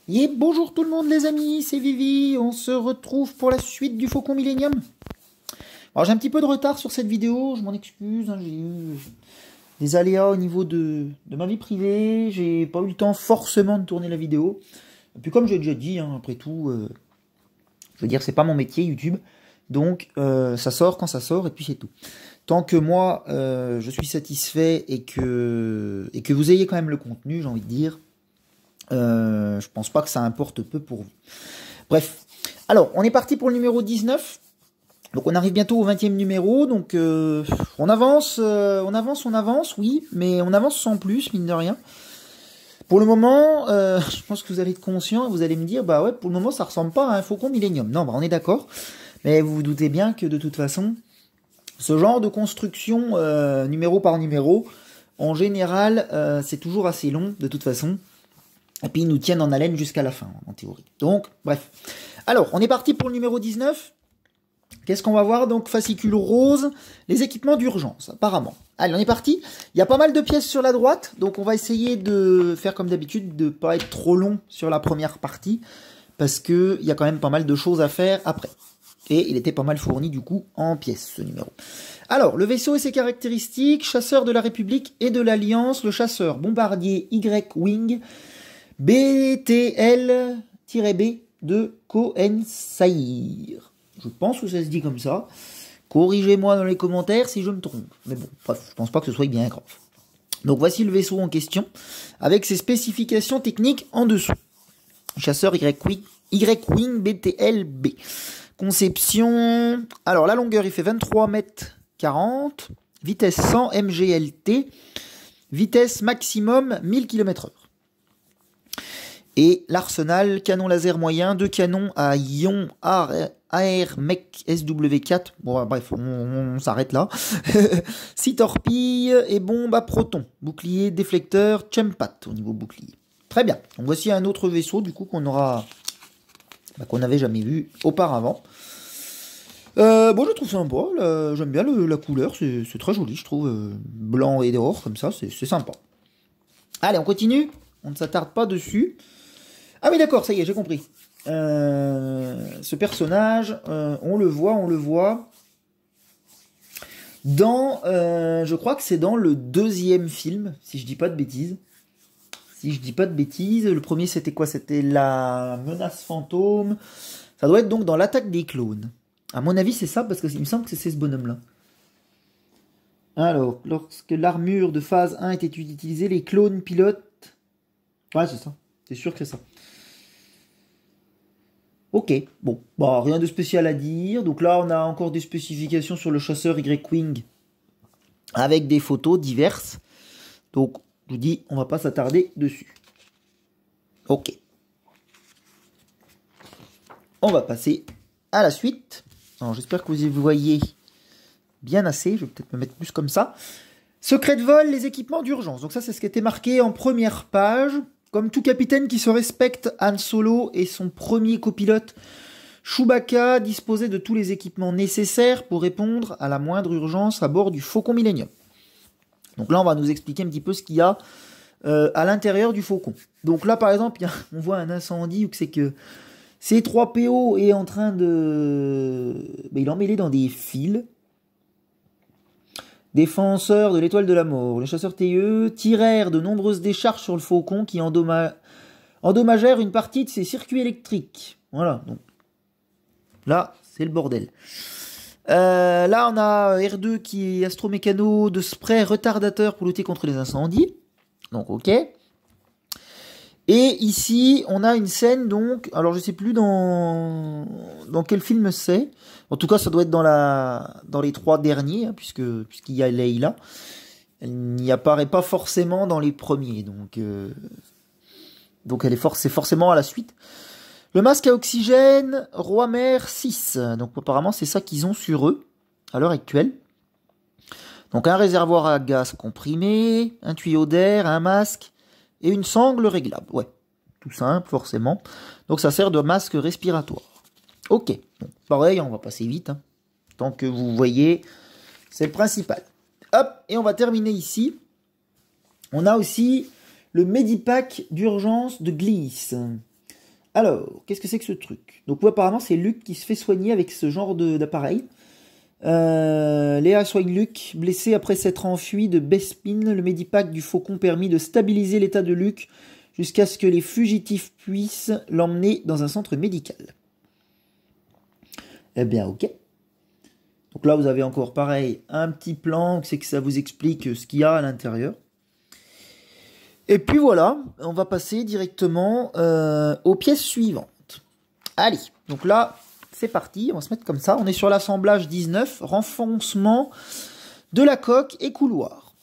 Et bonjour tout le monde les amis, c'est Vivi, on se retrouve pour la suite du Faucon Millenium. Alors j'ai un petit peu de retard sur cette vidéo, je m'en excuse, hein, j'ai eu des aléas au niveau de ma vie privée, j'ai pas eu le temps forcément de tourner la vidéo. Et puis comme j'ai déjà dit, hein, après tout, je veux dire c'est pas mon métier YouTube, donc ça sort quand ça sort et puis c'est tout. Tant que moi je suis satisfait et que vous ayez quand même le contenu, j'ai envie de dire, je pense pas que ça importe peu pour vous. Bref, alors on est parti pour le numéro 19. Donc on arrive bientôt au 20e numéro, donc on avance, oui, mais on avance sans plus, mine de rien. Pour le moment, je pense que vous allez être conscient et vous allez me dire, bah ouais, pour le moment ça ressemble pas à un Faucon Millenium. Non, bah on est d'accord, mais vous vous doutez bien que de toute façon, ce genre de construction numéro par numéro, en général, c'est toujours assez long, de toute façon. Et puis ils nous tiennent en haleine jusqu'à la fin, en théorie. Donc, bref. Alors, on est parti pour le numéro 19. Qu'est-ce qu'on va voir? Donc, fascicule rose, les équipements d'urgence, apparemment. Allez, on est parti. Il y a pas mal de pièces sur la droite, donc on va essayer de faire comme d'habitude, de pas être trop long sur la première partie, parce que il y a quand même pas mal de choses à faire après. Et il était pas mal fourni, du coup, en pièces, ce numéro. Alors, le vaisseau et ses caractéristiques, chasseur de la République et de l'Alliance, le chasseur bombardier Y-Wing, BTL-B de Cohen-Saïr. Je pense que ça se dit comme ça. Corrigez-moi dans les commentaires si je me trompe. Mais bon, bref, je pense pas que ce soit bien grave. Donc voici le vaisseau en question, avec ses spécifications techniques en dessous. Chasseur Y-Wing BTL-B. Conception... Alors la longueur, il fait 23 mètres 40. Vitesse 100 MGLT. Vitesse maximum 1000 km/h. Et l'arsenal, canon laser moyen, 2 canons à ion AR-MEC SW4. Bon, bref, on s'arrête là. 6 torpilles et bombes à proton. Bouclier, déflecteur, Chempat au niveau bouclier. Très bien. Donc voici un autre vaisseau, du coup, qu'on n'avait jamais vu auparavant. Bon, je trouve sympa. J'aime bien la couleur. C'est très joli, je trouve. Blanc et or, comme ça, c'est sympa. Allez, on continue. On ne s'attarde pas dessus. Ah oui, d'accord, ça y est, j'ai compris. Ce personnage, on le voit dans, je crois que c'est dans le deuxième film, si je dis pas de bêtises. Le premier, c'était quoi? C'était la menace fantôme. Ça doit être donc dans l'attaque des clones. À mon avis, c'est ça, parce qu'il me semble que c'est ce bonhomme-là. Alors, lorsque l'armure de phase 1 était utilisée, les clones pilotes... Ouais, c'est ça. C'est sûr que c'est ça. Ok, bon, bah, rien de spécial à dire. Donc là, on a encore des spécifications sur le chasseur Y-Wing avec des photos diverses. Donc, je vous dis, on va pas s'attarder dessus. Ok. On va passer à la suite. Alors, j'espère que vous voyez bien assez. Je vais peut-être me mettre plus comme ça. Secret de vol, les équipements d'urgence. Donc ça, c'est ce qui était marqué en première page. Comme tout capitaine qui se respecte, Han Solo et son premier copilote Chewbacca disposaient de tous les équipements nécessaires pour répondre à la moindre urgence à bord du Faucon Millenium. Donc là, on va nous expliquer un petit peu ce qu'il y a à l'intérieur du Faucon. Donc là, par exemple, on voit un incendie où c'est que C3PO est en train de... il est emmêlé dans des fils. Défenseurs de l'étoile de la mort, les chasseurs TE tirèrent de nombreuses décharges sur le Faucon qui endommagèrent une partie de ses circuits électriques. Voilà, donc là, c'est le bordel. Là, on a R2 qui est astromécano de spray retardateur pour lutter contre les incendies. Donc, ok. Et ici, on a une scène, donc, alors je sais plus dans quel film c'est. En tout cas, ça doit être dans les 3 derniers, hein, puisqu'il y a Leila. Elle n'y apparaît pas forcément dans les premiers, donc c'est forcément à la suite. Le masque à oxygène, Roi Mère 6. Donc apparemment, c'est ça qu'ils ont sur eux, à l'heure actuelle. Donc un réservoir à gaz comprimé, un tuyau d'air, un masque et une sangle réglable. Ouais, tout simple, forcément. Donc ça sert de masque respiratoire. Ok, donc pareil, on va passer vite. Hein. Tant que vous voyez, c'est le principal. Hop, et on va terminer ici. On a aussi le Medipack d'urgence de Gliss. Alors, qu'est-ce que c'est que ce truc? Donc, apparemment, c'est Luc qui se fait soigner avec ce genre d'appareil. Léa soigne Luc, blessé après s'être enfui de Bespin. Le Medipack du Faucon permit de stabiliser l'état de Luc jusqu'à ce que les fugitifs puissent l'emmener dans un centre médical. Eh bien, ok. Donc là, vous avez encore pareil, un petit plan, c'est que ça vous explique ce qu'il y a à l'intérieur. Et puis voilà, on va passer directement aux pièces suivantes. Allez, donc là, c'est parti, on va se mettre comme ça. On est sur l'assemblage 19, renfoncement de la coque et couloir.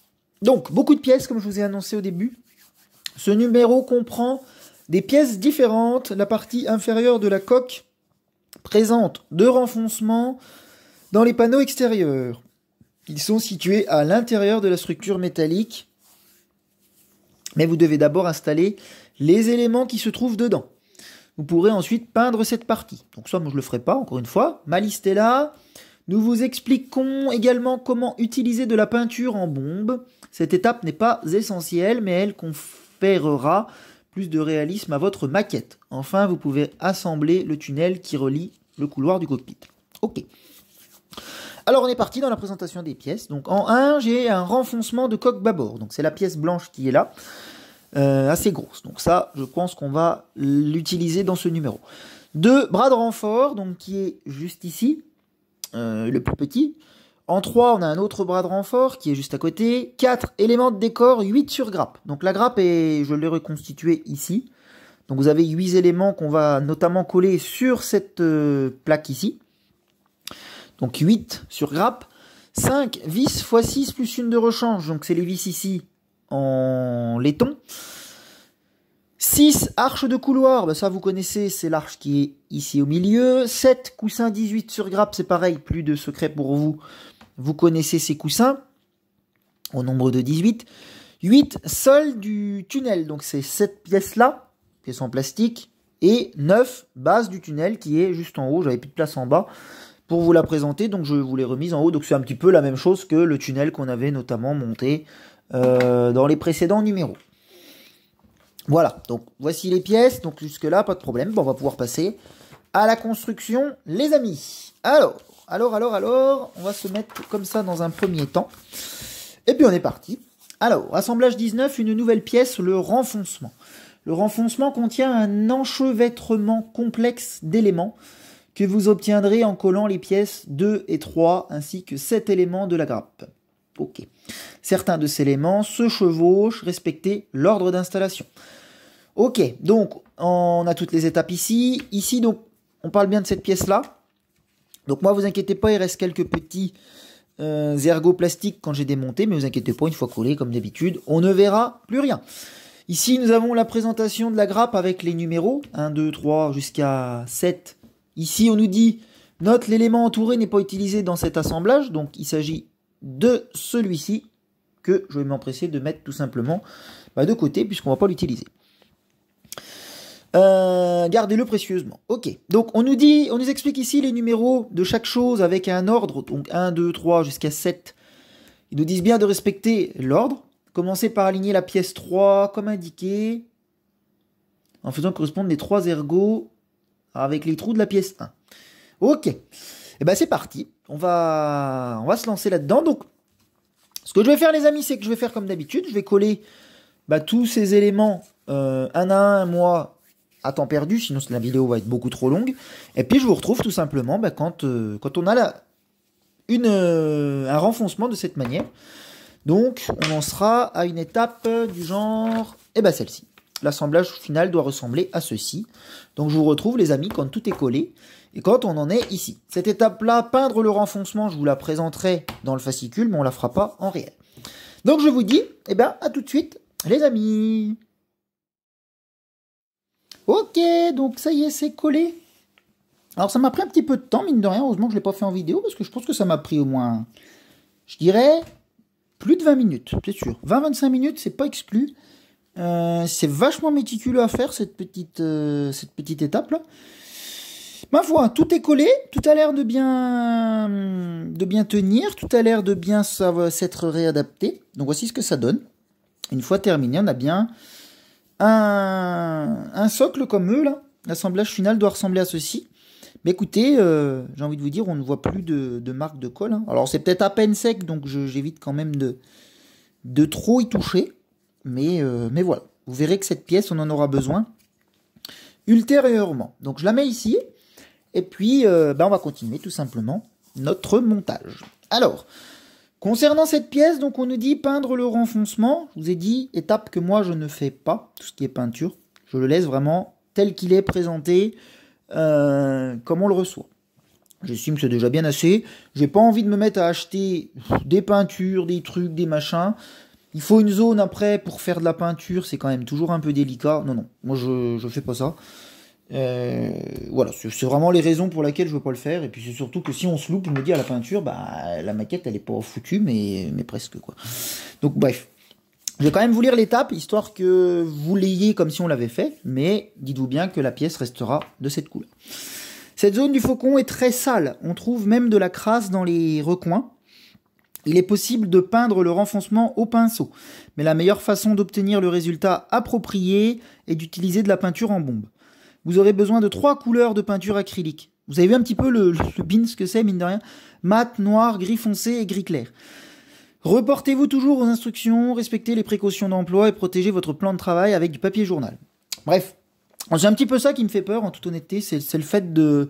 Donc, beaucoup de pièces, comme je vous ai annoncé au début. Ce numéro comprend des pièces différentes. La partie inférieure de la coque présente 2 renfoncements dans les panneaux extérieurs. Ils sont situés à l'intérieur de la structure métallique. Mais vous devez d'abord installer les éléments qui se trouvent dedans. Vous pourrez ensuite peindre cette partie. Donc ça, moi je le ferai pas, encore une fois. Ma liste est là. Nous vous expliquons également comment utiliser de la peinture en bombe. Cette étape n'est pas essentielle, mais elle conférera plus de réalisme à votre maquette. Enfin, vous pouvez assembler le tunnel qui relie le couloir du cockpit. Ok. Alors on est parti dans la présentation des pièces. Donc en 1, j'ai un renfoncement de coque bâbord. Donc c'est la pièce blanche qui est là. Assez grosse. Donc ça, je pense qu'on va l'utiliser dans ce numéro. 2 bras de renfort, donc qui est juste ici, le plus petit. En 3, on a un autre bras de renfort qui est juste à côté. 4 éléments de décor, 8 sur grappe. Donc la grappe est, je l'ai reconstituée ici. Donc vous avez 8 éléments qu'on va notamment coller sur cette plaque ici. Donc 8 sur grappe. 5 vis x 6 plus une de rechange. Donc c'est les vis ici en laiton. 6 arches de couloir, bah ça vous connaissez, c'est l'arche qui est ici au milieu. 7 coussins 18 sur grappe, c'est pareil, plus de secret pour vous. Vous connaissez ces coussins, au nombre de 18. 8 sols du tunnel, donc c'est cette pièce-là, pièce en plastique. Et 9 bases du tunnel qui est juste en haut, j'avais plus de place en bas pour vous la présenter, donc je vous l'ai remise en haut. Donc c'est un petit peu la même chose que le tunnel qu'on avait notamment monté dans les précédents numéros. Voilà, donc voici les pièces, donc jusque là pas de problème, bon, on va pouvoir passer à la construction les amis. Alors, on va se mettre comme ça dans un premier temps, et puis on est parti. Alors, assemblage 19, une nouvelle pièce, le renfoncement. Le renfoncement contient un enchevêtrement complexe d'éléments que vous obtiendrez en collant les pièces 2 et 3 ainsi que 7 éléments de la grappe. Ok. Certains de ces éléments se chevauchent, respectez l'ordre d'installation. Ok, donc on a toutes les étapes ici. Ici, donc, on parle bien de cette pièce-là. Donc moi, vous inquiétez pas, il reste quelques petits ergots plastiques quand j'ai démonté, mais vous inquiétez pas, une fois collé, comme d'habitude, on ne verra plus rien. Ici, nous avons la présentation de la grappe avec les numéros, 1, 2, 3, jusqu'à 7. Ici, on nous dit, note, l'élément entouré n'est pas utilisé dans cet assemblage, donc il s'agit de celui-ci, que je vais m'empresser de mettre tout simplement de côté, puisqu'on ne va pas l'utiliser. Gardez-le précieusement. Ok, donc on nous explique ici les numéros de chaque chose avec un ordre, donc 1, 2, 3 jusqu'à 7. Ils nous disent bien de respecter l'ordre. Commencez par aligner la pièce 3 comme indiqué, en faisant correspondre les 3 ergots avec les trous de la pièce 1. Ok, et ben c'est parti. On va se lancer là-dedans. Donc, ce que je vais faire les amis, c'est que je vais faire comme d'habitude. Je vais coller tous ces éléments un à un, moi, à temps perdu, sinon la vidéo va être beaucoup trop longue. Et puis je vous retrouve tout simplement quand on a un renfoncement de cette manière. Donc on en sera à une étape du genre, celle-ci. L'assemblage final doit ressembler à ceci. Donc je vous retrouve les amis quand tout est collé et quand on en est ici. Cette étape-là, peindre le renfoncement, je vous la présenterai dans le fascicule, mais on la fera pas en réel. Donc je vous dis, à tout de suite les amis. Ok, donc ça y est, c'est collé. Alors ça m'a pris un petit peu de temps, mine de rien. Heureusement que je ne l'ai pas fait en vidéo, parce que je pense que ça m'a pris au moins, je dirais, plus de 20 minutes, c'est sûr. 20-25 minutes, c'est pas exclu. C'est vachement méticuleux à faire, cette petite étape-là. Ma foi, tout est collé, tout a l'air de bien tenir, tout a l'air de bien s'être réadapté. Donc voici ce que ça donne. Une fois terminé, on a bien un socle comme eux là, l'assemblage final doit ressembler à ceci. Mais écoutez, j'ai envie de vous dire, on ne voit plus de marque de colle. Hein. Alors c'est peut-être à peine sec, donc j'évite quand même de trop y toucher. Mais voilà, vous verrez que cette pièce, on en aura besoin ultérieurement. Donc je la mets ici, et puis on va continuer tout simplement notre montage. Alors, concernant cette pièce, donc on nous dit peindre le renfoncement. Je vous ai dit, étape que moi je ne fais pas, tout ce qui est peinture. Je le laisse vraiment tel qu'il est présenté, comme on le reçoit. J'estime que c'est déjà bien assez. J'ai pas envie de me mettre à acheter des peintures, des trucs, des machins. Il faut une zone après pour faire de la peinture, c'est quand même toujours un peu délicat. Non, moi je fais pas ça. Voilà, c'est vraiment les raisons pour lesquelles je veux pas le faire. Et puis c'est surtout que si on se loupe, je me dis à la peinture, la maquette elle est pas foutue, mais presque quoi. Donc bref, je vais quand même vous lire l'étape, histoire que vous l'ayez comme si on l'avait fait, mais dites-vous bien que la pièce restera de cette couleur. Cette zone du faucon est très sale, on trouve même de la crasse dans les recoins. Il est possible de peindre le renfoncement au pinceau, mais la meilleure façon d'obtenir le résultat approprié est d'utiliser de la peinture en bombe. Vous aurez besoin de 3 couleurs de peinture acrylique. Vous avez vu un petit peu le bin, ce que c'est, mine de rien. Mat, noir, gris foncé et gris clair. Reportez-vous toujours aux instructions, respectez les précautions d'emploi et protégez votre plan de travail avec du papier journal. Bref, c'est un petit peu ça qui me fait peur, en toute honnêteté, c'est le fait de...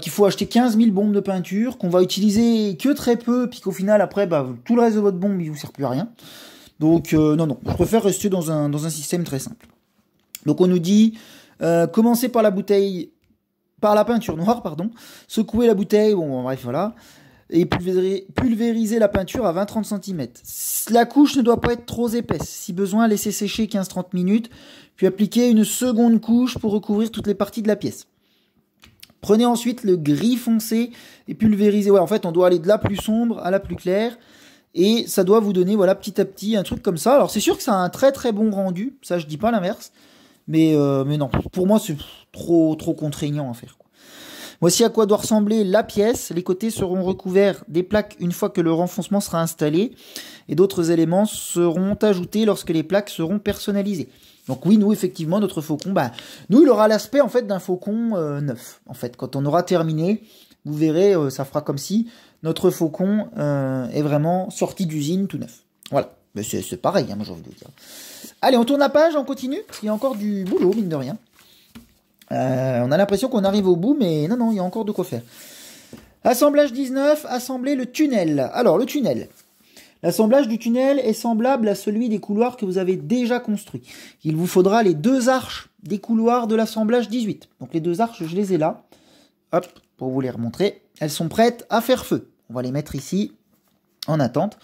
qu'il faut acheter 15 000 bombes de peinture, qu'on va utiliser que très peu, puis qu'au final, après, tout le reste de votre bombe, il vous sert plus à rien. Donc, non, je préfère rester dans un système très simple. Donc, on nous dit, commencez par la peinture noire, secouez la bouteille, bref, voilà, et pulvériser la peinture à 20-30 cm. La couche ne doit pas être trop épaisse. Si besoin, laissez sécher 15-30 minutes, puis appliquez une seconde couche pour recouvrir toutes les parties de la pièce. Prenez ensuite le gris foncé et pulvérisez. Ouais, en fait, on doit aller de la plus sombre à la plus claire. Et ça doit vous donner, voilà, petit à petit, un truc comme ça. Alors, c'est sûr que ça a un très très bon rendu. Ça, je dis pas l'inverse. Mais non, pour moi, c'est trop contraignant à faire, quoi. Voici à quoi doit ressembler la pièce. Les côtés seront recouverts des plaques une fois que le renfoncement sera installé. Et d'autres éléments seront ajoutés lorsque les plaques seront personnalisées. Donc oui, nous, effectivement, notre faucon, nous, il aura l'aspect, en fait, d'un faucon neuf. En fait, quand on aura terminé, vous verrez, ça fera comme si notre faucon est vraiment sorti d'usine tout neuf. Voilà. Mais c'est pareil, moi, j'ai envie de vous dire. Allez, on tourne la page, on continue. Il y a encore du boulot, mine de rien. On a l'impression qu'on arrive au bout, mais non, il y a encore de quoi faire. Assemblage 19, assembler le tunnel. Alors, le tunnel. L'assemblage du tunnel est semblable à celui des couloirs que vous avez déjà construits. Il vous faudra les 2 arches des couloirs de l'assemblage 18. Donc les 2 arches, je les ai là. Hop, pour vous les remontrer. Elles sont prêtes à faire feu. On va les mettre ici, en attente.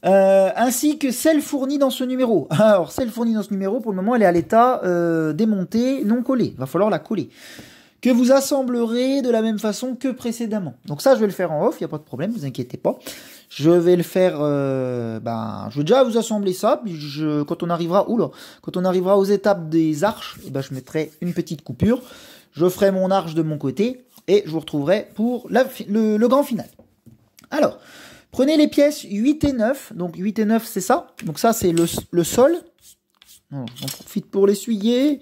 Ainsi que celle fournie dans ce numéro. Alors, celle fournie dans ce numéro, pour le moment, elle est à l'état démonté, non collé. Il va falloir la coller. Que vous assemblerez de la même façon que précédemment. Donc ça, je vais le faire en off, il n'y a pas de problème, vous inquiétez pas. Je vais le faire, je vais déjà vous assembler ça, puis quand on arrivera aux étapes des arches, je mettrai une petite coupure, je ferai mon arche de mon côté, et je vous retrouverai pour le grand final. Alors, prenez les pièces 8 et 9, donc 8 et 9 c'est ça, donc ça c'est le sol, j'en profite pour l'essuyer,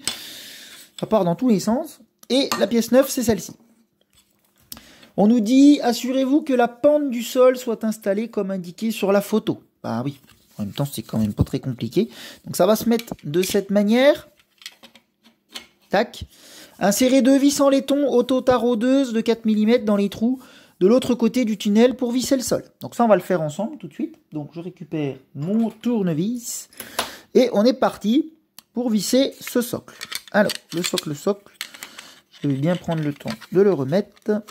ça part dans tous les sens. Et la pièce 9, c'est celle-ci. On nous dit, assurez-vous que la pente du sol soit installée comme indiqué sur la photo. Bah oui, en même temps, c'est quand même pas très compliqué. Donc ça va se mettre de cette manière. Tac. Insérez 2 vis en laiton auto-taraudeuses de 4 mm dans les trous de l'autre côté du tunnel pour visser le sol. Donc ça, on va le faire ensemble tout de suite. Donc je récupère mon tournevis. Et on est parti pour visser ce socle. Alors, le socle. Je vais bien prendre le temps de le remettre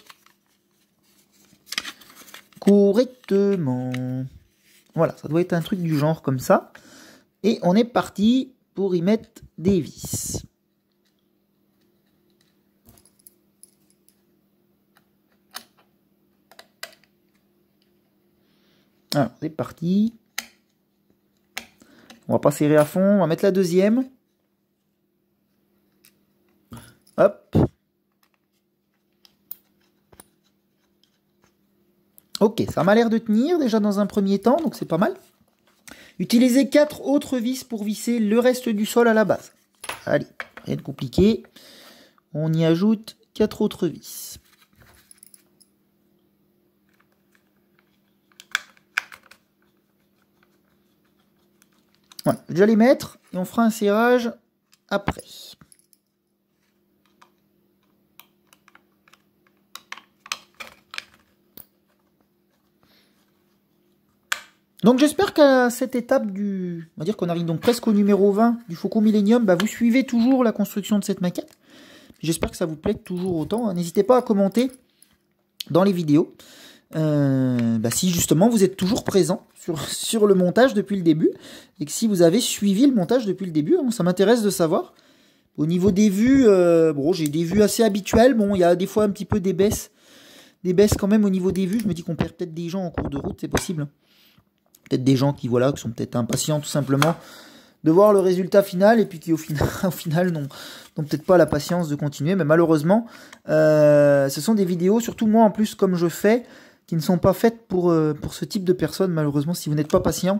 correctement. Voilà, ça doit être un truc du genre comme ça. Et on est parti pour y mettre des vis. Alors, c'est parti. On va pas serrer à fond, on va mettre la deuxième. Hop. Ok, ça m'a l'air de tenir déjà dans un premier temps, donc c'est pas mal. Utilisez 4 autres vis pour visser le reste du sol à la base. Allez, rien de compliqué. On y ajoute 4 autres vis. Voilà, je vais déjà les mettre et on fera un serrage après. Donc j'espère qu'à cette étape on va dire qu'on arrive donc presque au numéro 20 du Faucon Millenium, bah vous suivez toujours la construction de cette maquette. J'espère que ça vous plaît toujours autant. N'hésitez pas à commenter dans les vidéos. Si justement vous êtes toujours présent sur le montage depuis le début et que si vous avez suivi le montage depuis le début, ça m'intéresse de savoir. Au niveau des vues, bon, j'ai des vues assez habituelles. Bon, il y a des fois un petit peu des baisses quand même au niveau des vues. Je me dis qu'on perd peut-être des gens en cours de route, c'est possible. Peut-être des gens qui sont peut-être impatients tout simplement de voir le résultat final et puis qui au final n'ont peut-être pas la patience de continuer. Mais malheureusement, ce sont des vidéos, surtout moi en plus comme je fais, qui ne sont pas faites pour ce type de personnes. Malheureusement, si vous n'êtes pas patient,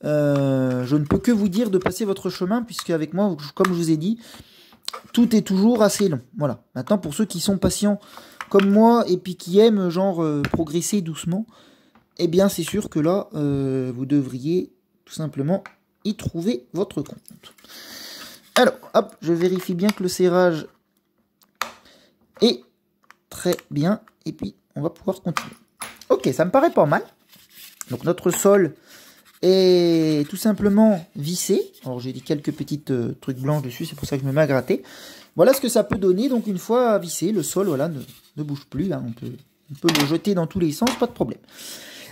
je ne peux que vous dire de passer votre chemin, puisque avec moi, comme je vous ai dit, tout est toujours assez long. Voilà. Maintenant, pour ceux qui sont patients comme moi et puis qui aiment progresser doucement, eh bien c'est sûr que là, vous devriez tout simplement y trouver votre compte. Alors, hop, je vérifie bien que le serrage est très bien, et puis on va pouvoir continuer. Ok, ça me paraît pas mal. Donc notre sol est tout simplement vissé. Alors j'ai dit quelques petites trucs blancs dessus, c'est pour ça que je me mets à gratter. Voilà ce que ça peut donner. Donc une fois vissé, le sol voilà, ne bouge plus. Hein. On peut le jeter dans tous les sens, pas de problème.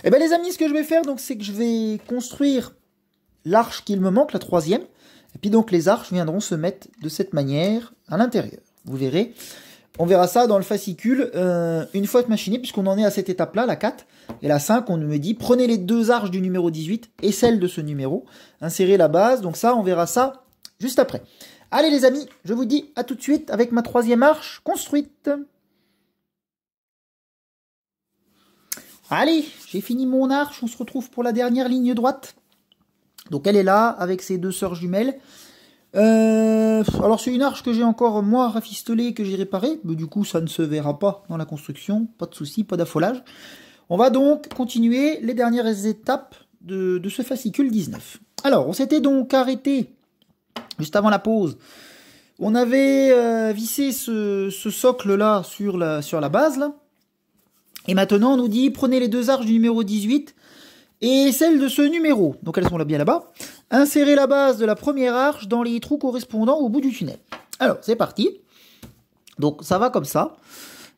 Et bien les amis, ce que je vais faire, c'est que je vais construire l'arche qu'il me manque, la troisième. Et puis donc les arches viendront se mettre de cette manière à l'intérieur. Vous verrez. On verra ça dans le fascicule une fois machiné, puisqu'on en est à cette étape-là, la 4. Et la 5, on me dit, prenez les deux arches du numéro 18 et celle de ce numéro. Insérez la base. Donc ça, on verra ça juste après. Allez les amis, je vous dis à tout de suite avec ma troisième arche construite. Allez, j'ai fini mon arche. On se retrouve pour la dernière ligne droite. Donc elle est là, avec ses deux sœurs jumelles. Alors c'est une arche que j'ai encore moi rafistolée, que j'ai réparée, mais du coup ça ne se verra pas dans la construction, pas de souci, pas d'affolage. On va donc continuer les dernières étapes de ce fascicule 19. Alors on s'était donc arrêté juste avant la pause. On avait vissé ce socle là sur la base là. Et maintenant on nous dit prenez les deux arches du numéro 18 et celle de ce numéro, donc elles sont là bien là-bas. Insérez la base de la première arche dans les trous correspondants au bout du tunnel. Alors, c'est parti. Donc, ça va comme ça.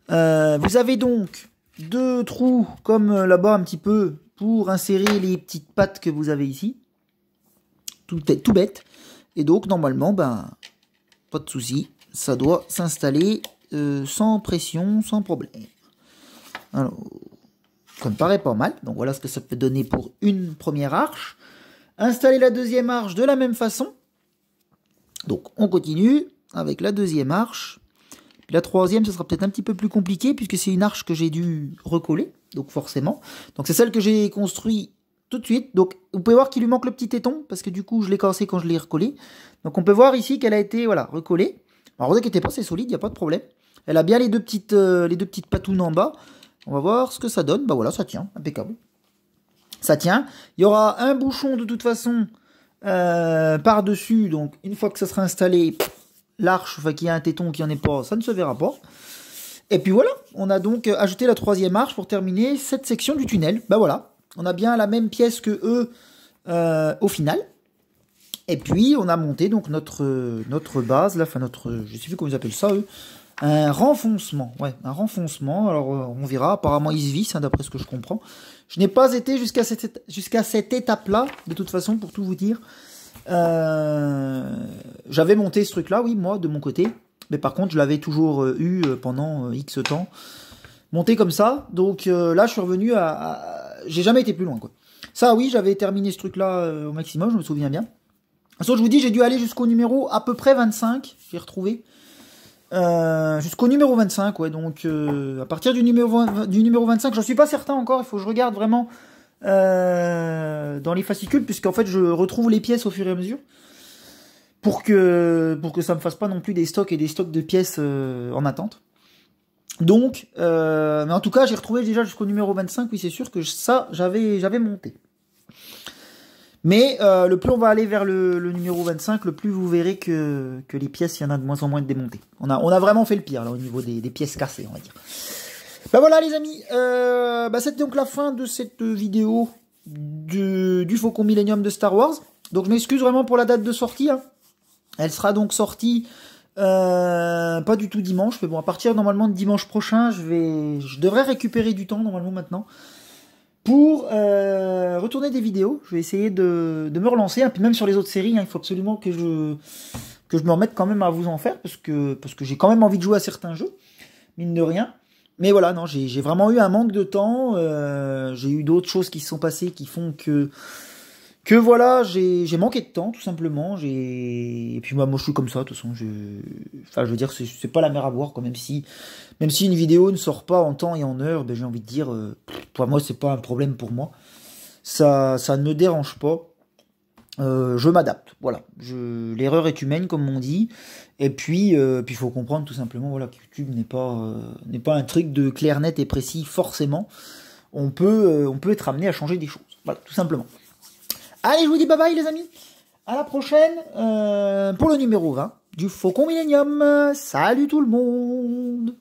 Vous avez donc deux trous, comme là-bas un petit peu, pour insérer les petites pattes que vous avez ici. Tout bête. Et donc, normalement, pas de souci. Ça doit s'installer sans pression, sans problème. Alors, ça me paraît pas mal. Donc, voilà ce que ça peut donner pour une première arche. Installer la deuxième arche de la même façon. Donc on continue avec la deuxième arche. Puis la troisième, ce sera peut-être un petit peu plus compliqué puisque c'est une arche que j'ai dû recoller. Donc forcément. Donc c'est celle que j'ai construite tout de suite. Donc vous pouvez voir qu'il lui manque le petit téton parce que du coup je l'ai cassé quand je l'ai recollé. Donc on peut voir ici qu'elle a été recollée. Alors vous inquiétez pas, c'est solide, il n'y a pas de problème. Elle a bien les deux petites patounes en bas. On va voir ce que ça donne. Voilà, ça tient, impeccable. Ça tient. Il y aura un bouchon de toute façon par-dessus. Donc, une fois que ça sera installé, l'arche, qu'il y a un téton qui en est pas, ça ne se verra pas. Et puis voilà, on a donc ajouté la troisième arche pour terminer cette section du tunnel. Voilà, on a bien la même pièce que eux au final. Et puis, on a monté donc notre base, là, je sais plus comment ils appellent ça, eux. Un renfoncement, un renfoncement. Alors, on verra. Apparemment, il se visse, d'après ce que je comprends. Je n'ai pas été jusqu'à cette étape-là, de toute façon, pour tout vous dire. J'avais monté ce truc-là, oui, moi, de mon côté. Mais par contre, je l'avais toujours eu pendant X temps. Monté comme ça. Donc là, je suis revenu j'ai jamais été plus loin, quoi. Ça, oui, j'avais terminé ce truc-là au maximum, je me souviens bien. Sauf que je vous dis, j'ai dû aller jusqu'au numéro à peu près 25. J'ai retrouvé. Jusqu'au numéro 25, donc à partir du numéro 25, j'en suis pas certain encore, il faut que je regarde vraiment dans les fascicules, puisqu'en fait je retrouve les pièces au fur et à mesure, pour que ça me fasse pas non plus des stocks et des stocks de pièces en attente. Donc, mais en tout cas, j'ai retrouvé déjà jusqu'au numéro 25, oui c'est sûr que ça, j'avais monté. Mais le plus on va aller vers le numéro 25, le plus vous verrez que les pièces, il y en a de moins en moins de démontées. On a vraiment fait le pire là au niveau des pièces cassées, on va dire. Bah voilà les amis, c'était donc la fin de cette vidéo du Faucon Millenium de Star Wars. Donc je m'excuse vraiment pour la date de sortie. Hein. Elle sera donc sortie pas du tout dimanche, mais bon à partir normalement de dimanche prochain, je devrais récupérer du temps normalement maintenant pour retourner des vidéos. Je vais essayer de me relancer, hein. Puis même sur les autres séries, hein, il faut absolument que je me remette quand même à vous en faire parce que j'ai quand même envie de jouer à certains jeux, mine de rien. Mais voilà, non, j'ai vraiment eu un manque de temps. J'ai eu d'autres choses qui se sont passées qui font que voilà, j'ai manqué de temps, tout simplement. Et puis moi je suis comme ça, de toute façon. Enfin, je veux dire, c'est pas la mer à boire, quoi. Même si une vidéo ne sort pas en temps et en heure, ben, j'ai envie de dire, pour moi, c'est pas un problème pour moi. Ça ne me dérange pas. Je m'adapte, voilà. L'erreur est humaine, comme on dit. Et puis, il faut comprendre tout simplement, voilà, que YouTube n'est pas un truc de clair, net et précis, forcément. On peut être amené à changer des choses. Voilà, tout simplement. Allez, je vous dis bye bye les amis. À la prochaine pour le numéro 20 du Faucon Millenium. Salut tout le monde.